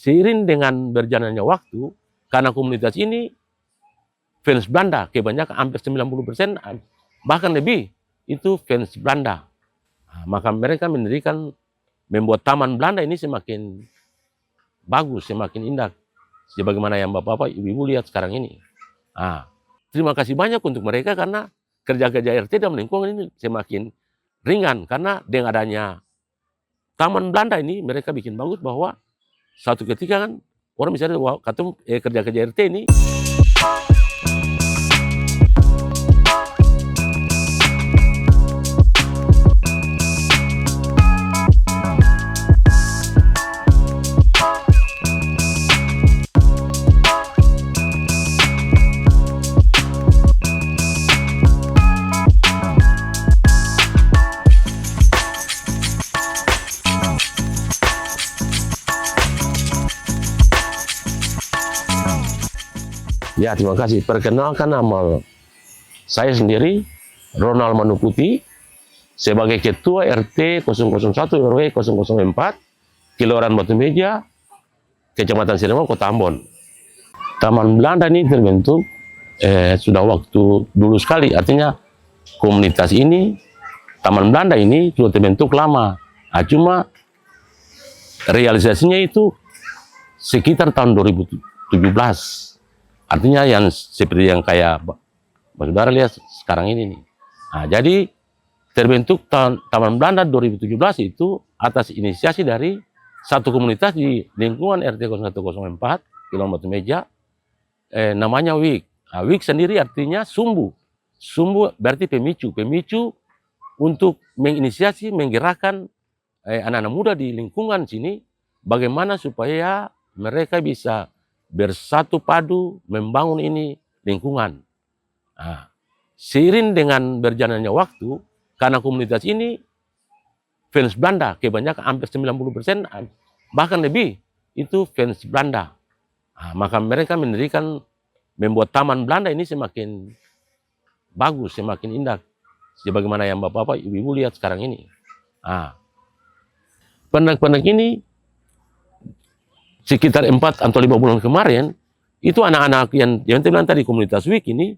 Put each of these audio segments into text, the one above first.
seiring dengan berjalannya waktu, karena komunitas ini fans Belanda, kebanyakan hampir 90%, bahkan lebih, itu fans Belanda. Maka mereka mendirikan, membuat taman Belanda ini semakin bagus, semakin indah. Sebagaimana yang Bapak-Bapak, Ibu-Ibu lihat sekarang ini. Terima kasih banyak untuk mereka karena kerja-kerja RT dalam lingkungan ini semakin ringan. Karena dengan adanya taman Belanda ini, mereka bikin bagus bahwa satu ketika kan, orang misalnya kerja-kerja RT ini, ya, terima kasih. Perkenalkan nama saya sendiri, Ronald Manuputi, sebagai Ketua RT 001 RW 004, Kelurahan Batu Meja, Kecamatan Sirema, Kota Ambon. Taman Belanda ini terbentuk sudah waktu dulu sekali, artinya komunitas ini, Taman Belanda ini sudah terbentuk lama. Cuma realisasinya itu sekitar tahun 2017. Artinya yang seperti yang kayak saudara lihat sekarang ini nih. Jadi terbentuk Taman Belanda 2017 itu atas inisiasi dari satu komunitas di lingkungan RT 0104 Kelurahan Batu Meja, namanya WIK. WIK sendiri artinya sumbu. Sumbu berarti pemicu. Pemicu untuk menginisiasi, menggerakkan anak-anak muda di lingkungan sini, bagaimana supaya mereka bisa bersatu padu membangun ini lingkungan. Seiring dengan berjalannya waktu, karena komunitas ini fans Belanda, kebanyakan hampir 90%, bahkan lebih, itu fans Belanda. Maka mereka mendirikan, membuat taman Belanda ini semakin bagus, semakin indah. Sebagaimana yang Bapak-Bapak, Ibu-Ibu lihat sekarang ini. Pendek-pendek ini, sekitar 4 atau 5 bulan kemarin, itu anak-anak yang bilang tadi komunitas WIK ini,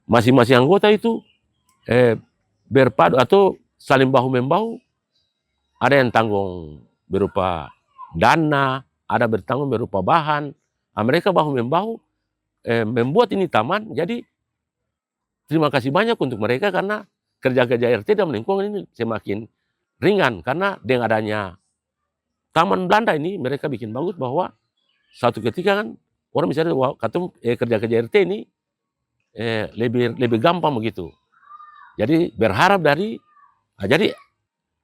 masing-masing anggota itu berpadu atau saling bahu-membahu. Ada yang tanggung berupa dana, ada bertanggung berupa bahan. Mereka bahu-membahu membuat ini taman. Jadi terima kasih banyak untuk mereka karena kerja-kerja RT dalam lingkungan ini semakin ringan. Karena dengan adanya Taman Belanda ini, mereka bikin bagus bahwa satu ketika kan, orang misalnya kerja-kerja RT ini lebih gampang begitu. Jadi berharap jadi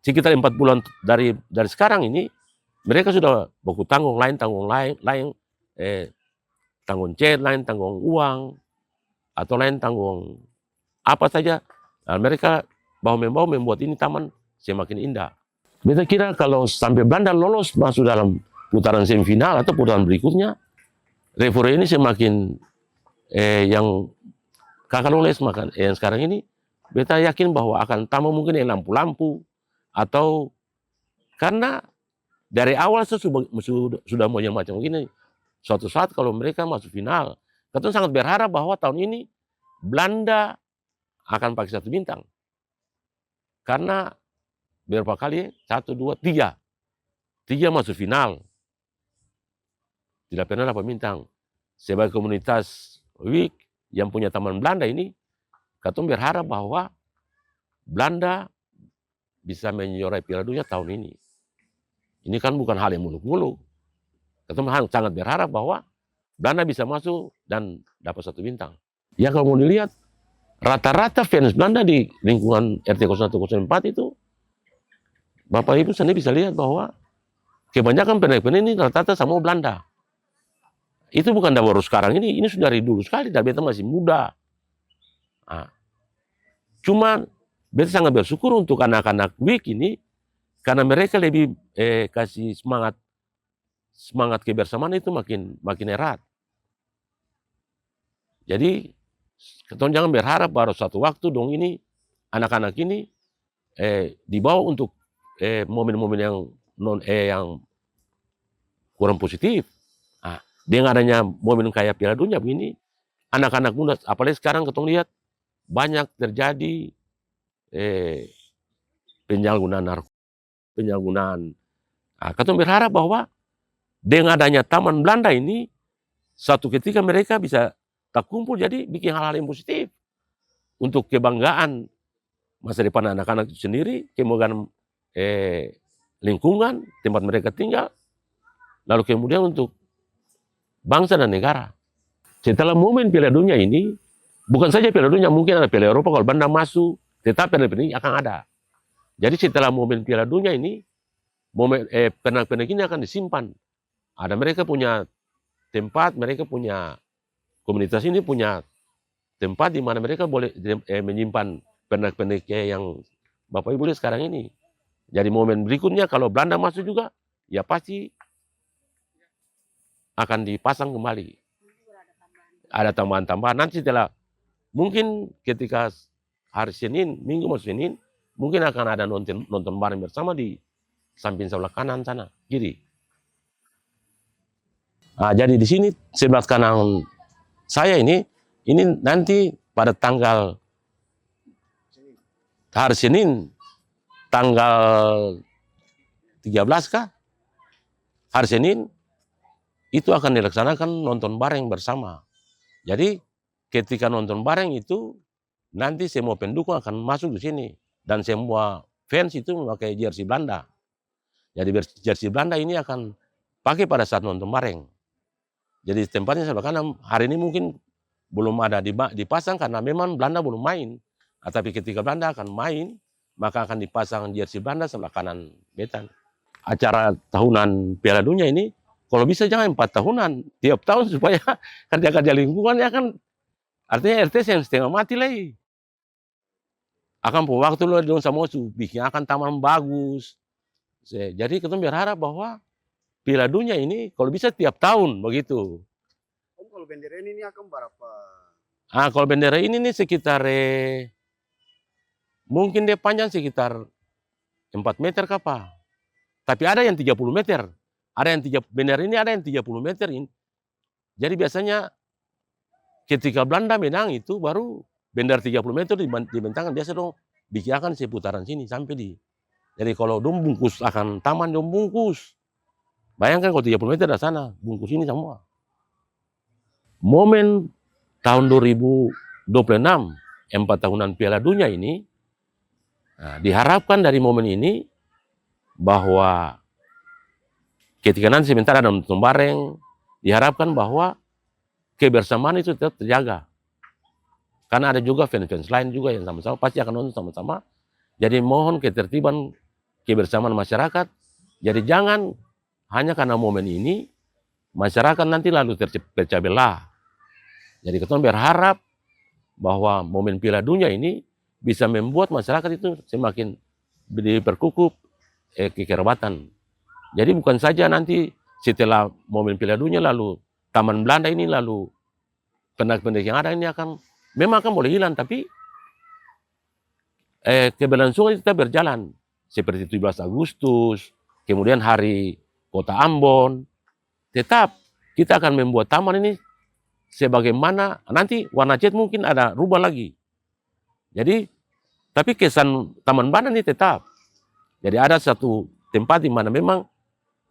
sekitar 4 bulan dari sekarang ini, mereka sudah buku tanggung lain, tanggung cat, lain tanggung uang, atau lain tanggung apa saja. Mereka bahu-membahu membuat ini taman semakin indah. Beta kira kalau sampai Belanda lolos masuk dalam putaran semifinal atau putaran berikutnya, Refor ini semakin yang kakak lolos yang sekarang ini, beta yakin bahwa akan tambah mungkin yang lampu-lampu atau karena dari awal sudah mau yang macam begini. Suatu saat kalau mereka masuk final, kita sangat berharap bahwa tahun ini Belanda akan pakai 1 bintang. Karena berapa kali? 1, 2, 3. 3 masuk final. Tidak pernah dapat bintang. Sebagai komunitas WIK yang punya taman Belanda ini, kita berharap bahwa Belanda bisa menjuarai Piala Dunia tahun ini. Ini kan bukan hal yang muluk-muluk. Kita sangat berharap bahwa Belanda bisa masuk dan dapat 1 bintang. Ya kalau mau dilihat, rata-rata fans Belanda di lingkungan RT 0104 itu, Bapak Ibu sendiri bisa lihat bahwa kebanyakan pendek-pendek ini rata-rata sama Belanda. Itu bukan baru sekarang ini sudah dari dulu sekali, dan beta masih muda. Cuma beta sangat bersyukur untuk anak-anak WIK ini, karena mereka lebih kasih semangat kebersamaan itu makin erat. Jadi kita jangan berharap baru satu waktu dong ini anak-anak ini dibawa untuk momen-momen yang kurang positif. Nah, dengan adanya momen kayak Piala Dunia begini, anak-anak muda, apalagi sekarang ketong lihat banyak terjadi penyalahgunaan narkoba, penyalahgunaan. Nah, ketong berharap bahwa dengan adanya Taman Belanda ini, suatu ketika mereka bisa terkumpul jadi bikin hal-hal yang positif untuk kebanggaan masa depan anak-anak itu sendiri, kemudian lingkungan tempat mereka tinggal, lalu kemudian untuk bangsa dan negara. Setelah momen Piala Dunia ini, bukan saja Piala Dunia, mungkin ada Piala Eropa kalau Belanda masuk, tetapi Piala ini akan ada. Jadi setelah momen Piala Dunia ini, momen pernak-pernik ini akan disimpan. Ada mereka punya tempat, mereka punya komunitas ini punya tempat di mana mereka boleh menyimpan pernak-pernik yang Bapak Ibu lihat sekarang ini. Jadi momen berikutnya kalau Belanda masuk juga, ya pasti akan dipasang kembali. Ada tambahan-tambahan. Nanti setelah, mungkin ketika hari Senin, Minggu masuk Senin, mungkin akan ada nonton bareng bersama di samping sebelah kanan sana, kiri. Nah, jadi di sini sebelah kanan saya ini nanti pada tanggal hari Senin, tanggal 13 kah? Hari Senin, itu akan dilaksanakan nonton bareng bersama. Jadi ketika nonton bareng itu, nanti semua pendukung akan masuk di sini. Dan semua fans itu memakai jersey Belanda. Jadi jersey Belanda ini akan pakai pada saat nonton bareng. Jadi tempatnya sebelah kanan, hari ini mungkin belum ada dipasang karena memang Belanda belum main. Tapi ketika Belanda akan main, maka akan dipasang jersey Belanda sebelah kanan betan. Acara tahunan Piala Dunia ini, kalau bisa jangan 4 tahunan, tiap tahun supaya kerja-kerja lingkungannya kan, artinya RT yang setengah mati lagi. Akan pun waktu lo dong sama bikin akan taman bagus. Jadi kita berharap bahwa Piala Dunia ini kalau bisa tiap tahun begitu. Om, kalau bendera ini akan berapa? Kalau bendera ini nih sekitar mungkin dia panjang sekitar 4 meter kapa. Tapi ada yang 30 meter. Ada yang bendera ini ada yang 30 meter ini. Jadi biasanya ketika Belanda menang itu baru bendera 30 meter dibentangkan. Biasa dong bikin seputaran sini sampai di. Jadi kalau dong bungkus akan taman dong bungkus. Bayangkan kalau 30 meter dari sana, bungkus ini semua. Momen tahun 2026, 4 tahunan Piala Dunia ini, diharapkan dari momen ini bahwa ketika nanti sebentar ada nonton bareng, diharapkan bahwa kebersamaan itu tetap terjaga. Karena ada juga fans-fans lain juga yang sama-sama pasti akan nonton sama-sama. Jadi mohon ketertiban kebersamaan masyarakat. Jadi jangan hanya karena momen ini, masyarakat nanti lalu terpecah belah. Jadi kita berharap bahwa momen Piala Dunia ini bisa membuat masyarakat itu semakin diperkukuh kekerabatan. Jadi bukan saja nanti setelah momen Piala Dunia lalu Taman Belanda ini lalu pernak-pernik yang ada ini memang akan boleh hilang, tapi keberlangsungan itu tetap berjalan. Seperti 17 Agustus, kemudian hari Kota Ambon, tetap kita akan membuat taman ini sebagaimana nanti warna cat mungkin ada rubah lagi. Jadi, tapi kesan Taman Belanda ini tetap. Jadi ada satu tempat di mana memang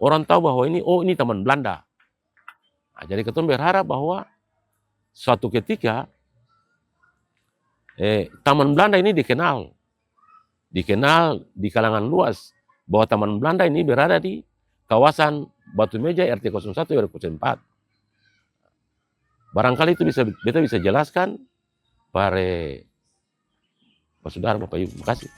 orang tahu bahwa ini Taman Belanda. Nah, jadi kita berharap bahwa suatu ketika Taman Belanda ini dikenal di kalangan luas bahwa Taman Belanda ini berada di kawasan Batu Meja RT 01 RT 04. Barangkali itu beta bisa jelaskan pada Pak Saudara, Bapak Ibu. Terima kasih.